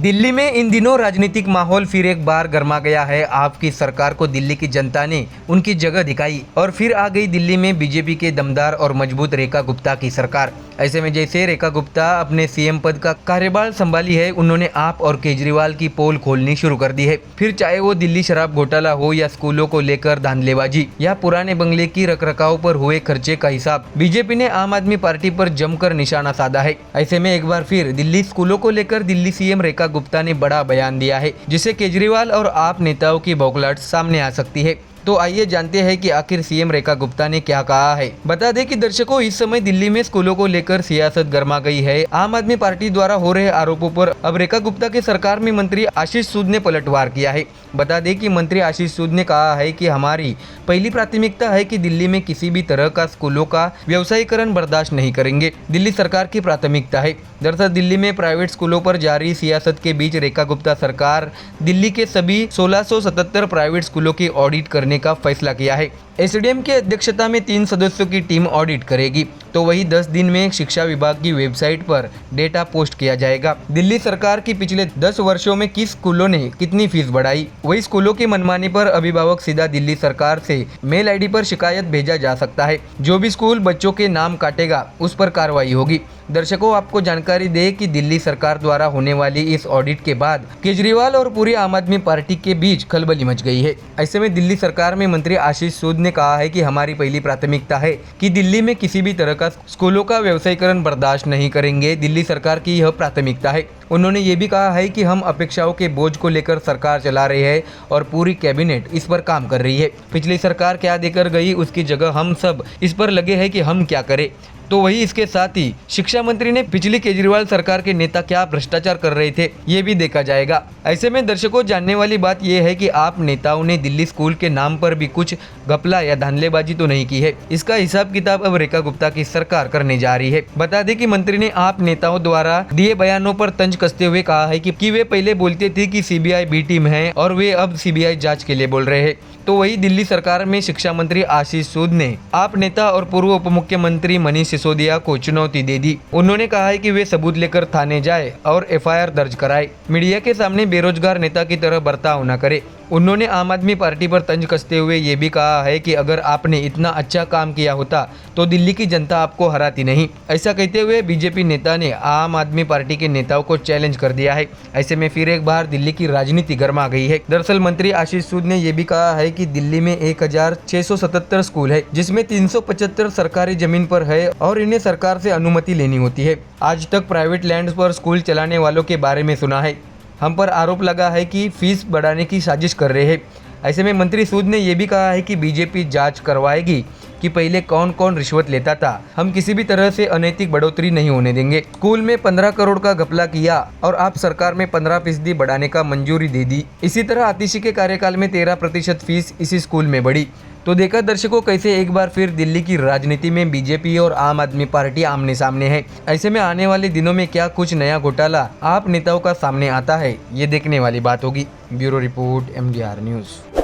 दिल्ली में इन दिनों राजनीतिक माहौल फिर एक बार गर्मा गया है। आपकी सरकार को दिल्ली की जनता ने उनकी जगह दिखाई और फिर आ गई दिल्ली में बीजेपी के दमदार और मजबूत रेखा गुप्ता की सरकार। ऐसे में जैसे रेखा गुप्ता अपने सीएम पद का कार्यभार संभाली है, उन्होंने आप और केजरीवाल की पोल खोलनी शुरू कर दी है। फिर चाहे वो दिल्ली शराब घोटाला हो या स्कूलों को लेकर धांधलेबाजी या पुराने बंगले की रखरखाव पर हुए खर्चे का हिसाब, बीजेपी ने आम आदमी पार्टी पर जमकर निशाना साधा है। ऐसे में एक बार फिर दिल्ली स्कूलों को लेकर दिल्ली सीएम रेखा गुप्ता ने बड़ा बयान दिया है, जिससे केजरीवाल और आप नेताओं की बौखलाहट सामने आ सकती है। तो आइए जानते हैं कि आखिर सीएम रेखा गुप्ता ने क्या कहा है। बता दें कि दर्शकों, इस समय दिल्ली में स्कूलों को लेकर सियासत गर्मा गई है। आम आदमी पार्टी द्वारा हो रहे आरोपों पर अब रेखा गुप्ता की सरकार में मंत्री आशीष सूद ने पलटवार किया है। बता दें कि मंत्री आशीष सूद ने कहा है कि हमारी पहली प्राथमिकता है कि दिल्ली में किसी भी तरह का स्कूलों का व्यवसायीकरण बर्दाश्त नहीं करेंगे। दिल्ली सरकार की प्राथमिकता है। दरअसल दिल्ली में प्राइवेट स्कूलों पर जारी सियासत के बीच रेखा गुप्ता सरकार दिल्ली के सभी 1677 प्राइवेट स्कूलों की ऑडिट करने का फैसला किया है। एसडीएम की अध्यक्षता में 3 सदस्यों की टीम ऑडिट करेगी। तो वही 10 दिन में शिक्षा विभाग की वेबसाइट पर डेटा पोस्ट किया जाएगा। दिल्ली सरकार की पिछले 10 वर्षों में किस स्कूलों ने कितनी फीस बढ़ाई, वही स्कूलों की मनमानी पर अभिभावक सीधा दिल्ली सरकार से मेल आईडी पर शिकायत भेजा जा सकता है। जो भी स्कूल बच्चों के नाम काटेगा उस पर कार्रवाई होगी। दर्शकों, आपको जानकारी दे कि दिल्ली सरकार द्वारा होने वाली इस ऑडिट के बाद केजरीवाल और पूरी आम आदमी पार्टी के बीच खलबली मच गई है। ऐसे में दिल्ली सरकार में मंत्री आशीष सूद ने कहा है कि हमारी पहली प्राथमिकता है कि दिल्ली में किसी भी तरह का स्कूलों का व्यवसायीकरण बर्दाश्त नहीं करेंगे। दिल्ली सरकार की यह प्राथमिकता है। उन्होंने ये भी कहा है कि हम अपेक्षाओं के बोझ को लेकर सरकार चला रहे हैं और पूरी कैबिनेट इस पर काम कर रही है। पिछली सरकार क्या देकर गई, उसकी जगह हम सब इस पर लगे हैं कि हम क्या करें। तो वही इसके साथ ही शिक्षा मंत्री ने पिछली केजरीवाल सरकार के नेता क्या भ्रष्टाचार कर रहे थे, ये भी देखा जाएगा। ऐसे में दर्शकों, जानने वाली बात यह है कि आप नेताओं ने दिल्ली स्कूल के नाम पर भी कुछ घपला या धांधलेबाजी तो नहीं की है। इसका हिसाब किताब अब रेखा गुप्ता की सरकार करने जा रही है। बता दें कि मंत्री ने आप नेताओं द्वारा दिए बयानों पर तंज कसते हुए कहा है कि वे पहले बोलते थे कि सीबीआई बी टीम है और वे अब सीबीआई जांच के लिए बोल रहे हैं। तो वही दिल्ली सरकार में शिक्षा मंत्री आशीष सूद ने आप नेता और पूर्व उप मुख्यमंत्री मनीष सिसोदिया को चुनौती दे दी। उन्होंने कहा है कि वे सबूत लेकर थाने जाए और एफआईआर दर्ज कराए। मीडिया के सामने बेरोजगार नेता की तरह बर्ताव न करे। उन्होंने आम आदमी पार्टी पर तंज कसते हुए ये भी कहा है कि अगर आपने इतना अच्छा काम किया होता तो दिल्ली की जनता आपको हराती नहीं। ऐसा कहते हुए बीजेपी नेता ने आम आदमी पार्टी के नेताओं को चैलेंज कर दिया है। ऐसे में फिर एक बार दिल्ली की राजनीति गर्मा गई है। दरअसल मंत्री आशीष सूद ने यह भी कहा है कि दिल्ली में 1677 स्कूल है, जिसमें 375 सरकारी जमीन पर है और इन्हें सरकार से अनुमति लेनी होती है। आज तक प्राइवेट लैंड पर स्कूल चलाने वालों के बारे में सुना है। हम पर आरोप लगा है कि फीस बढ़ाने की साजिश कर रहे हैं। ऐसे में मंत्री सूद ने यह भी कहा है कि बीजेपी जांच करवाएगी कि पहले कौन कौन रिश्वत लेता था। हम किसी भी तरह से अनैतिक बढ़ोतरी नहीं होने देंगे। स्कूल में 15 करोड़ का घपला किया और आप सरकार में 15% बढ़ाने का मंजूरी दे दी। इसी तरह आतिशी के कार्यकाल में 13% फीस इसी स्कूल में बढ़ी। तो देखा दर्शकों, कैसे एक बार फिर दिल्ली की राजनीति में बीजेपी और आम आदमी पार्टी आमने सामने है। ऐसे में आने वाले दिनों में क्या कुछ नया घोटाला आप नेताओं का सामने आता है, ये देखने वाली बात होगी। Bureau report MDR news.